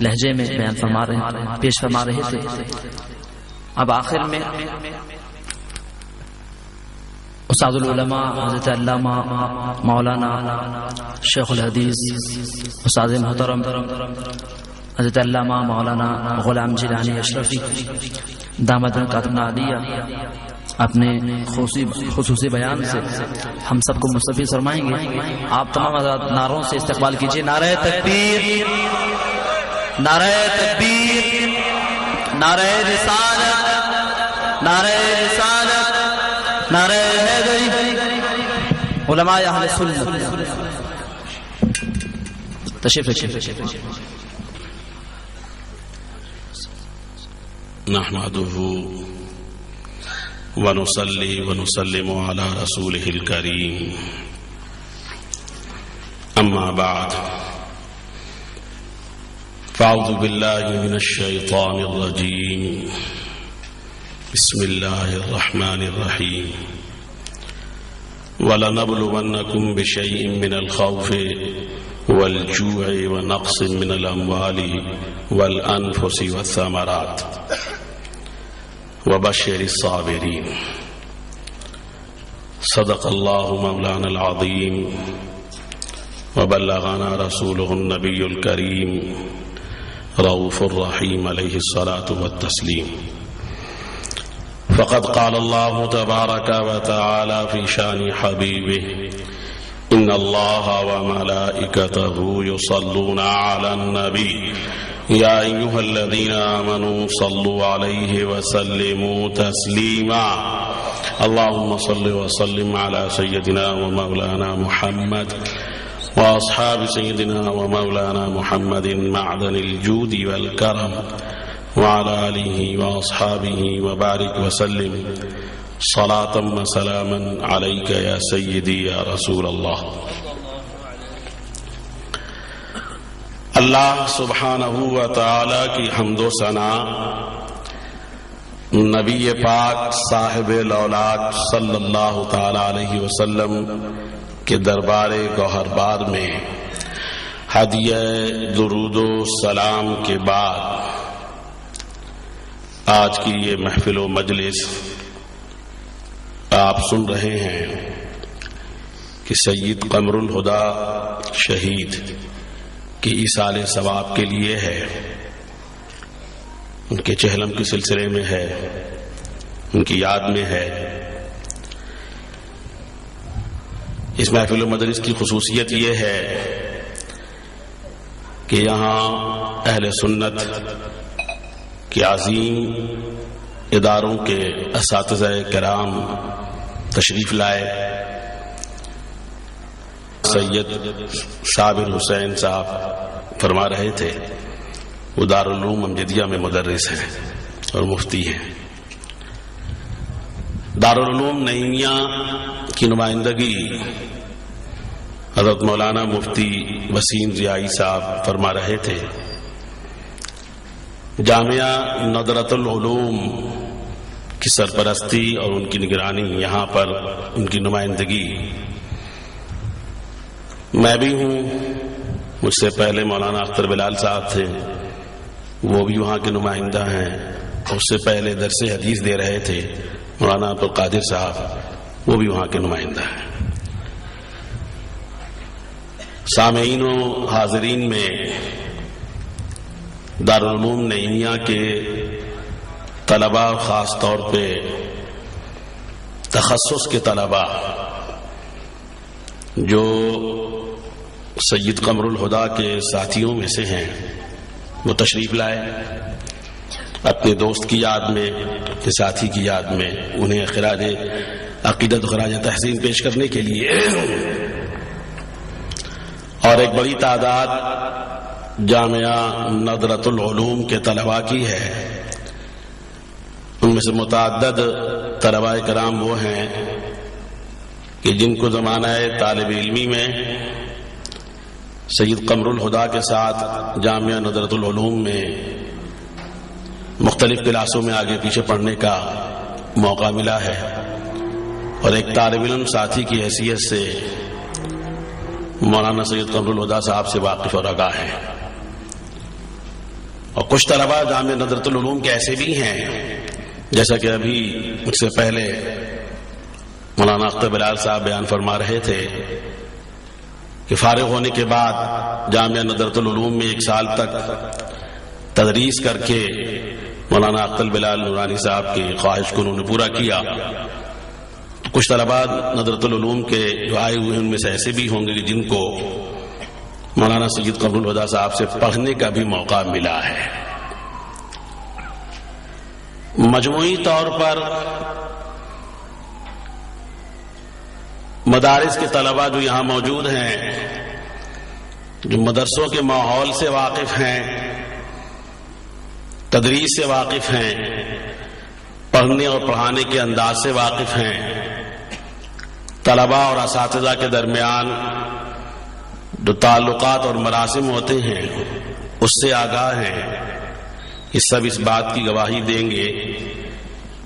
لہجے میں بیان پیش فرما رہے تھے. اب آخر میں استاد العلماء حضرت علامہ مولانا شیخ الحدیث استاد محترم حضرت علامہ مولانا غلام جیلانی اشرفی دامت برکاتہ عالیہ اپنے خصوصی بیان سے ہم سب کو مستفید فرمائیں گے. آپ تمام حضرات نعروں سے استقبال کیجیے. نعرہ تکبیر، نعرہ تکبیر، نعرہ رسالت، نعرہ رسالت، نعرہ حیدری. علماء اہل سنت تشریف رکھیے. نحمده ونصلي ونسلم على رسوله الكريم أما بعد فأعوذ بالله من الشيطان الرجيم بسم الله الرحمن الرحيم ولنبلونكم بشيء من الخوف والجوع ونقص من الأموال والأنفس والثمرات وبشر الصابرين. صدق الله مولانا العظيم وبلغنا رسوله النبي الكريم رؤوف الرحيم عليه الصلاة والتسليم. فقد قال الله تبارك وتعالى في شان حبيبه إن الله وملائكته يصلون على النبي يا أيها الذين آمنوا صلوا عليه وسلموا تسليما. اللهم صل وسلم على سيدنا ومولانا محمد وأصحاب سيدنا ومولانا محمد معدن الجود والكرم وعلى آله وأصحابه وبارك وسلم صلاة وسلاما عليك يا سيدي يا رسول الله. اللہ سبحانہ و تعالی کی حمد و ثنا نبی پاک صاحب الاولاد صلی اللہ تعالی علیہ وسلم کے دربار گوہر بار میں ہدیہ درود و سلام کے بعد آج کی یہ محفل و مجلس آپ سن رہے ہیں کہ سید قمر الہدی شہید کی ایصال ثواب کے لیے ہے، ان کے چہلم کے سلسلے میں ہے، ان کی یاد میں ہے. اس محفل و مجلس کی خصوصیت یہ ہے کہ یہاں اہل سنت کے عظیم اداروں کے اساتذہ کرام تشریف لائے. سید صابر حسین صاحب فرما رہے تھے وہ دارالعلوم امجدیہ میں مدرس ہیں اور مفتی ہیں. دارالعلوم نعیمیہ کی نمائندگی حضرت مولانا مفتی وسیم ضیائی صاحب فرما رہے تھے. جامعہ ندرۃ العلوم کی سرپرستی اور ان کی نگرانی، یہاں پر ان کی نمائندگی میں بھی ہوں. مجھ سے پہلے مولانا اختر بلال صاحب تھے، وہ بھی وہاں کے نمائندہ ہیں. اس سے پہلے درس حدیث دے رہے تھے مولانا عبدالقادر صاحب، وہ بھی وہاں کے نمائندہ ہیں. سامعین و حاضرین میں دارالعلوم نعیمیہ کے طلباء، خاص طور پہ تخصص کے طلباء جو سید قمر الہدی کے ساتھیوں میں سے ہیں، وہ تشریف لائے اپنے دوست کی یاد میں، اپنے ساتھی کی یاد میں انہیں خراج عقیدت و خراج تحسین پیش کرنے کے لیے. اور ایک بڑی تعداد جامعہ ندرۃ العلوم کے طلباء کی ہے. ان میں سے متعدد طلباء کرام وہ ہیں کہ جن کو زمانہ طالب علمی میں سید قمر الہدی کے ساتھ جامعہ ندرۃ العلوم میں مختلف کلاسوں میں آگے پیچھے پڑھنے کا موقع ملا ہے، اور ایک طالب علم ساتھی کی حیثیت سے مولانا سید قمر الہدی صاحب سے واقف اور آگاہ ہیں. اور کچھ طلباء جامعہ ندرۃ العلوم کے ایسے بھی ہیں، جیسا کہ ابھی مجھ سے پہلے مولانا اختر بلال صاحب بیان فرما رہے تھے کہ فارغ ہونے کے بعد جامعہ ندرۃ العلوم میں 1 سال تک تدریس کر کے مولانا اختر بلال نورانی صاحب کی خواہش کو انہوں نے پورا کیا. کچھ طلباء ندرۃ العلوم کے جو آئے ہوئے ہیں ان میں سے ایسے بھی ہوں گے جن کو مولانا سید قمر الہدیٰ صاحب سے پڑھنے کا بھی موقع ملا ہے. مجموعی طور پر مدارس کے طلباء جو یہاں موجود ہیں، جو مدرسوں کے ماحول سے واقف ہیں، تدریس سے واقف ہیں، پڑھنے اور پڑھانے کے انداز سے واقف ہیں، طلباء اور اساتذہ کے درمیان جو تعلقات اور مراسم ہوتے ہیں اس سے آگاہ ہیں. یہ سب اس بات کی گواہی دیں گے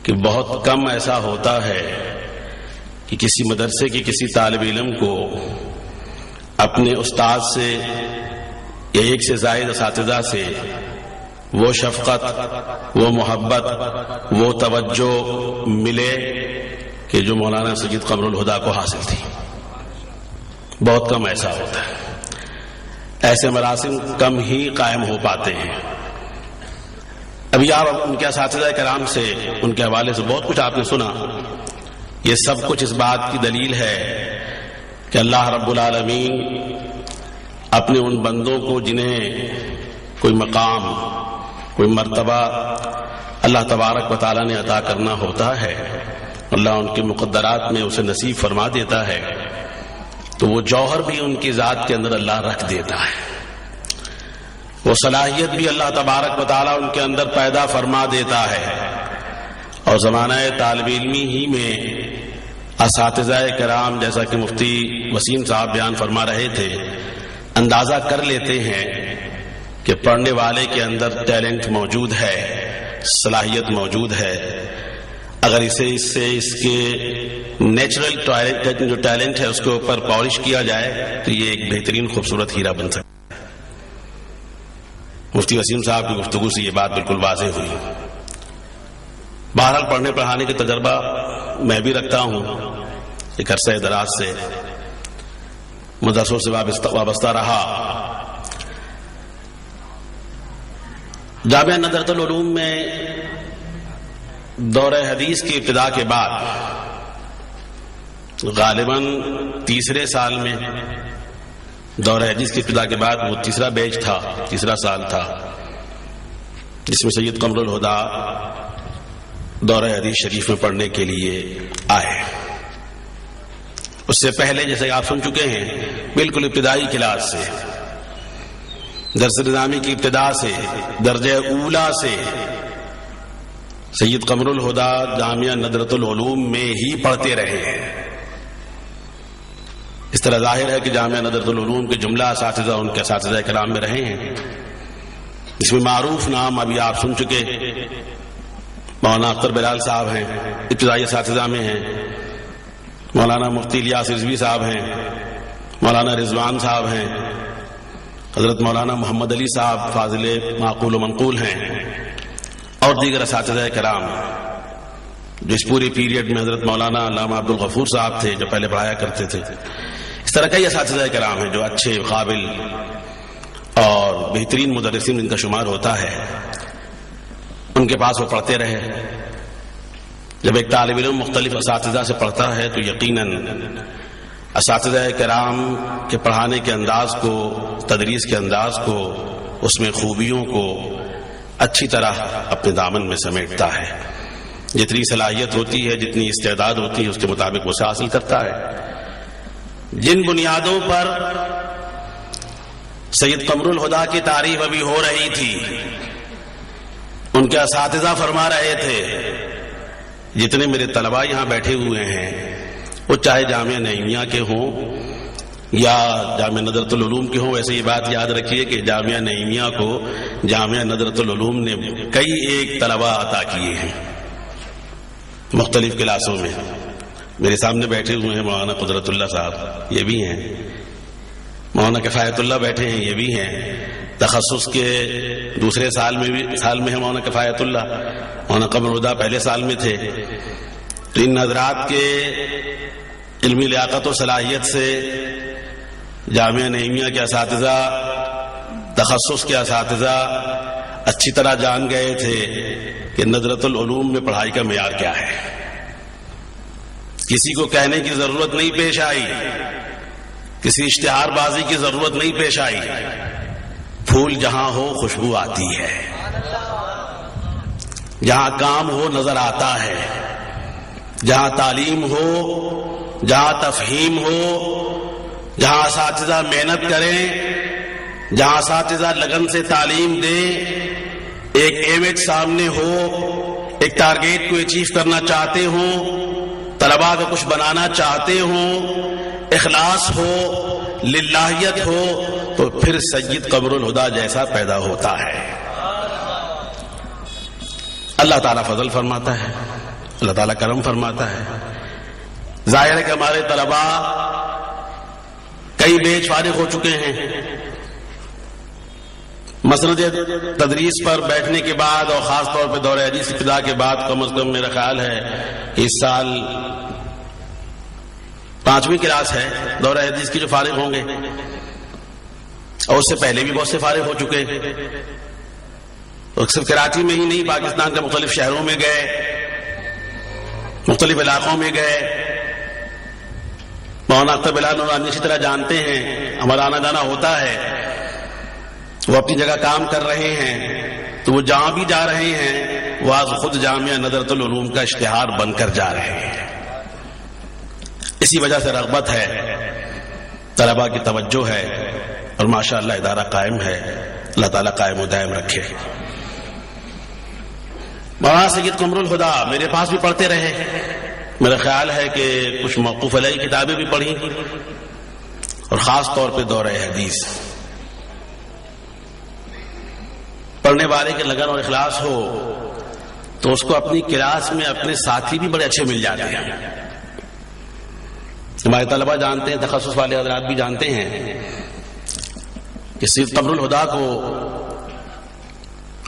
کہ بہت کم ایسا ہوتا ہے کہ کسی مدرسے کے کسی طالب علم کو اپنے استاد سے یا 1 سے زائد اساتذہ سے وہ شفقت، وہ محبت، وہ توجہ ملے کہ جو مولانا سید قمر الہدیٰ کو حاصل تھی. بہت کم ایسا ہوتا ہے. ایسے مراسم کم ہی قائم ہو پاتے ہیں. ابھی آپ ان کے اساتذہ کرام سے، ان کے حوالے سے بہت کچھ آپ نے سنا. یہ سب کچھ اس بات کی دلیل ہے کہ اللہ رب العالمین اپنے ان بندوں کو جنہیں کوئی مقام، کوئی مرتبہ اللہ تبارک و تعالیٰ نے عطا کرنا ہوتا ہے، اللہ ان کے مقدرات میں اسے نصیب فرما دیتا ہے، تو وہ جوہر بھی ان کی ذات کے اندر اللہ رکھ دیتا ہے. وہ صلاحیت بھی اللہ تبارک و تعالیٰ ان کے اندر پیدا فرما دیتا ہے. اور زمانہ طالب علمی ہی میں اساتذہ کرام، جیسا کہ مفتی وسیم صاحب بیان فرما رہے تھے، اندازہ کر لیتے ہیں کہ پڑھنے والے کے اندر ٹیلنٹ موجود ہے، صلاحیت موجود ہے. اگر اس کے نیچرل جو ٹیلنٹ ہے اس کے اوپر پالش کیا جائے تو یہ ایک بہترین خوبصورت ہیرا بن سکتا ہے. مفتی وسیم صاحب کی گفتگو سے یہ بات بالکل واضح ہوئی. بہرحال پڑھنے پڑھانے کا تجربہ میں بھی رکھتا ہوں، ایک عرصہ دراز سے مدرسوں سے وابستہ رہا. جامعہ ندرۃ العلوم میں دور حدیث کی ابتدا کے بعد غالباً 3 سال میں، دور حدیث کی ابتدا کے بعد وہ 3 بیچ تھا، 3 سال تھا جس میں سید قمر الہدیٰ دور حدیث شریف میں پڑھنے کے لیے آئے. اس سے پہلے جیسے آپ سن چکے ہیں بالکل ابتدائی کلاس سے، درس نظامی کی ابتدا سے، درجہ اولا سے سید قمر الہدیٰ جامعہ ندرۃ العلوم میں ہی پڑھتے رہے ہیں. اس طرح ظاہر ہے کہ جامعہ ندرۃ العلوم کے جملہ اساتذہ ان کے اساتذہ کرام میں رہے ہیں. اس میں معروف نام ابھی آپ سن چکے، مولانا اختر بلال صاحب ہیں، ابتدائی اساتذہ میں ہیں. مولانا مفتی الیاس رضوی صاحب ہیں، مولانا رضوان صاحب ہیں، حضرت مولانا محمد علی صاحب فاضل معقول و منقول ہیں، اور دیگر اساتذہ کرام جو اس پوری پیریڈ میں حضرت مولانا علامہ عبد الغفور صاحب تھے جو پہلے پڑھایا کرتے تھے. اس طرح کئی اساتذہ کرام ہیں جو اچھے، قابل اور بہترین مدرسین ان کا شمار ہوتا ہے. ان کے پاس وہ پڑھتے رہے. جب ایک طالب علم مختلف اساتذہ سے پڑھتا ہے تو یقیناً اساتذہ کرام کے پڑھانے کے انداز کو، تدریس کے انداز کو، اس میں خوبیوں کو اچھی طرح اپنے دامن میں سمیٹتا ہے. جتنی صلاحیت ہوتی ہے، جتنی استعداد ہوتی ہے، اس کے مطابق اسے حاصل کرتا ہے. جن بنیادوں پر سید قمر الہدیٰ کی تعریف ابھی ہو رہی تھی، ان کے اساتذہ فرما رہے تھے، جتنے میرے طلباء یہاں بیٹھے ہوئے ہیں وہ چاہے جامعہ نعیمیہ کے ہوں یا جامعہ ندرۃ العلوم کے ہوں. ویسے یہ بات یاد رکھیے کہ جامعہ نعیمیہ کو جامعہ ندرۃ العلوم نے کئی ایک طلباء عطا کیے ہیں مختلف کلاسوں میں. میرے سامنے بیٹھے ہوئے ہیں مولانا قدرت اللہ صاحب، یہ بھی ہیں. مولانا کفایت اللہ بیٹھے ہیں، یہ بھی ہیں. تخصص کے دوسرے سال میں ہے مولانا کفایت اللہ، مولانا قمر الہدیٰ پہلے سال میں تھے. تو ان حضرات کے علمی لیاقت و صلاحیت سے جامعہ نعیمیہ کے اساتذہ، تخصص کے اساتذہ اچھی طرح جان گئے تھے کہ ندرۃ العلوم میں پڑھائی کا معیار کیا ہے. کسی کو کہنے کی ضرورت نہیں پیش آئی، کسی اشتہار بازی کی ضرورت نہیں پیش آئی. پھول جہاں ہو خوشبو آتی ہے، جہاں کام ہو نظر آتا ہے، جہاں تعلیم ہو، جہاں تفہیم ہو، جہاں اساتذہ محنت کریں، جہاں اساتذہ لگن سے تعلیم دیں، ایک ایمیج سامنے ہو، ایک ٹارگیٹ کو اچیو کرنا چاہتے ہوں، طلباء کو کچھ بنانا چاہتے ہوں، اخلاص ہو، للہیت ہو، تو پھر سید قمر الہدیٰ جیسا پیدا ہوتا ہے. اللہ تعالیٰ فضل فرماتا ہے، اللہ تعالیٰ کرم فرماتا ہے. ظاہر ہے کہ ہمارے طلباء کئی بیچ فارغ ہو چکے ہیں. مسند تدریس پر بیٹھنے کے بعد اور خاص طور پہ دورہ حدیث ابتدا کے بعد کم از کم میرا خیال ہے اس سال 5ویں کلاس ہے دورہ حدیث کی جو فارغ ہوں گے، اور اس سے پہلے بھی بہت سے فارغ ہو چکے. اور صرف کراچی میں ہی نہیں، پاکستان کے مختلف شہروں میں گئے، مختلف علاقوں میں گئے. مولانا اختر بلال نورانی اسی طرح جانتے ہیں، ہمارا آنا جانا ہوتا ہے. وہ اپنی جگہ کام کر رہے ہیں، تو وہ جہاں بھی جا رہے ہیں وہ آج خود جامعہ ندرۃ العلوم کا اشتہار بن کر جا رہے ہیں. اسی وجہ سے رغبت ہے، طلباء کی توجہ ہے، اور ماشاءاللہ ادارہ قائم ہے. اللہ تعالیٰ قائم و دائم رکھے. مولانا سید قمر الہدیٰ میرے پاس بھی پڑھتے رہے. میرا خیال ہے کہ کچھ موقوف علیہ کتابیں بھی پڑھی، اور خاص طور پہ دورہ حدیث. پڑھنے والے کے لگن اور اخلاص ہو تو اس کو اپنی کلاس میں اپنے ساتھی بھی بڑے اچھے مل جاتے ہیں. ہمارے طلبہ جانتے ہیں، تخصص والے حضرات بھی جانتے ہیں کہ سید قمر الہدیٰ کو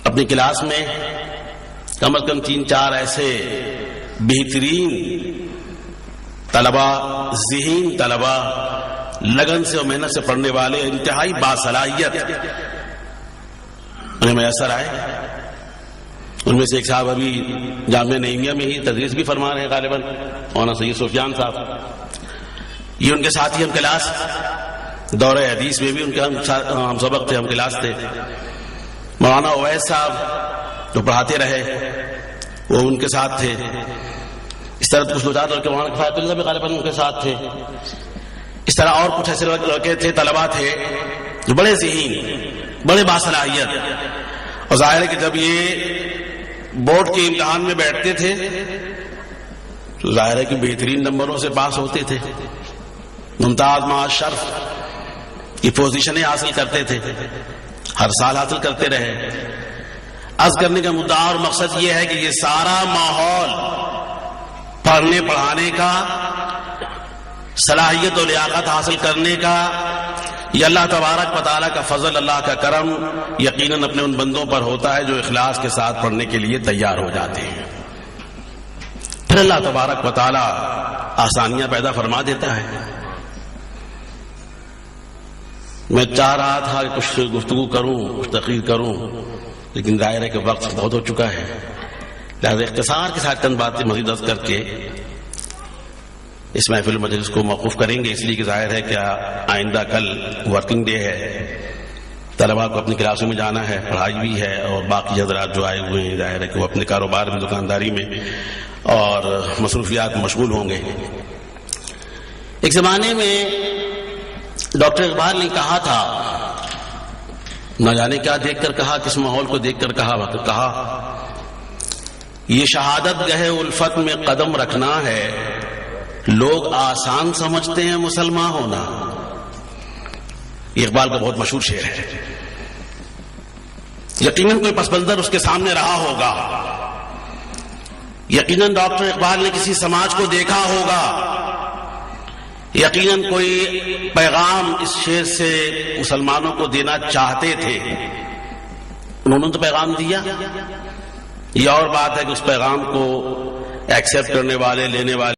اپنی کلاس میں کم از کم 3-4 ایسے بہترین طلبہ، ذہین طلبہ، لگن سے اور محنت سے پڑھنے والے، انتہائی باصلاحیت انہیں میسر آئے. ان میں سے ایک صاحب ابھی جامعہ نعیمیہ میں ہی تدریس بھی فرما رہے ہیں، غالباً مولانا سید سفیان صاحب. یہ ان کے ساتھی ہم کلاس، دورہ حدیث میں بھی ان کے ہم سبق تھے، ہم کلاس تھے. مولانا اویس صاحب جو پڑھاتے رہے وہ ان کے ساتھ تھے. اس طرح کچھ لوگ اور مولانا کفایت اللہ بھی غالباً ان کے ساتھ تھے. اس طرح اور کچھ ایسے لڑکے تھے، طلباء تھے جو بڑے ذہین، بڑے باصلاحیت. اور ظاہر ہے کہ جب یہ بورڈ کے امتحان میں بیٹھتے تھے تو ظاہر ہے کہ بہترین نمبروں سے پاس ہوتے تھے، ممتاز مع شرف کی پوزیشنیں حاصل کرتے تھے، ہر سال حاصل کرتے رہے. عرض کرنے کا مدعا اور مقصد یہ ہے کہ یہ سارا ماحول پڑھنے پڑھانے کا، صلاحیت و لیاقت حاصل کرنے کا، یہ اللہ تبارک و تعالیٰ کا فضل، اللہ کا کرم یقیناً اپنے ان بندوں پر ہوتا ہے جو اخلاص کے ساتھ پڑھنے کے لیے تیار ہو جاتے ہیں. پھر اللہ تبارک و تعالیٰ آسانیاں پیدا فرما دیتا ہے. میں چاہ رہا تھا کہ کچھ گفتگو کروں، کچھ تقریر کروں، لیکن ظاہر ہے کہ وقت بہت ہو چکا ہے، لہذا اختصار کے ساتھ چند باتیں مزید عرض کر کے اس محفل مجلس کو موقوف کریں گے. اس لیے کہ ظاہر ہے کہ آئندہ کل ورکنگ ڈے ہے، طلباء کو اپنی کلاسوں میں جانا ہے، پڑھائی بھی ہے، اور باقی حضرات جو آئے ہوئے ہیں ظاہر ہے کہ وہ اپنے کاروبار میں، دکانداری میں اور مصروفیات میں مشغول ہوں گے. ایک زمانے میں ڈاکٹر اقبال نے کہا تھا، نہ جانے کیا دیکھ کر کہا، کس ماحول کو دیکھ کر کہا یہ شہادت گہے الفت میں قدم رکھنا ہے، لوگ آسان سمجھتے ہیں مسلمان ہونا. یہ اقبال کا بہت مشہور شعر ہے. یقیناً کوئی پس منظر اس کے سامنے رہا ہوگا، یقیناً ڈاکٹر اقبال نے کسی سماج کو دیکھا ہوگا، یقیناً کوئی پیغام اس شعر سے مسلمانوں کو دینا چاہتے تھے، انہوں نے تو پیغام دیا. یہ اور بات ہے کہ اس پیغام کو ایکسیپٹ کرنے والے، لینے والے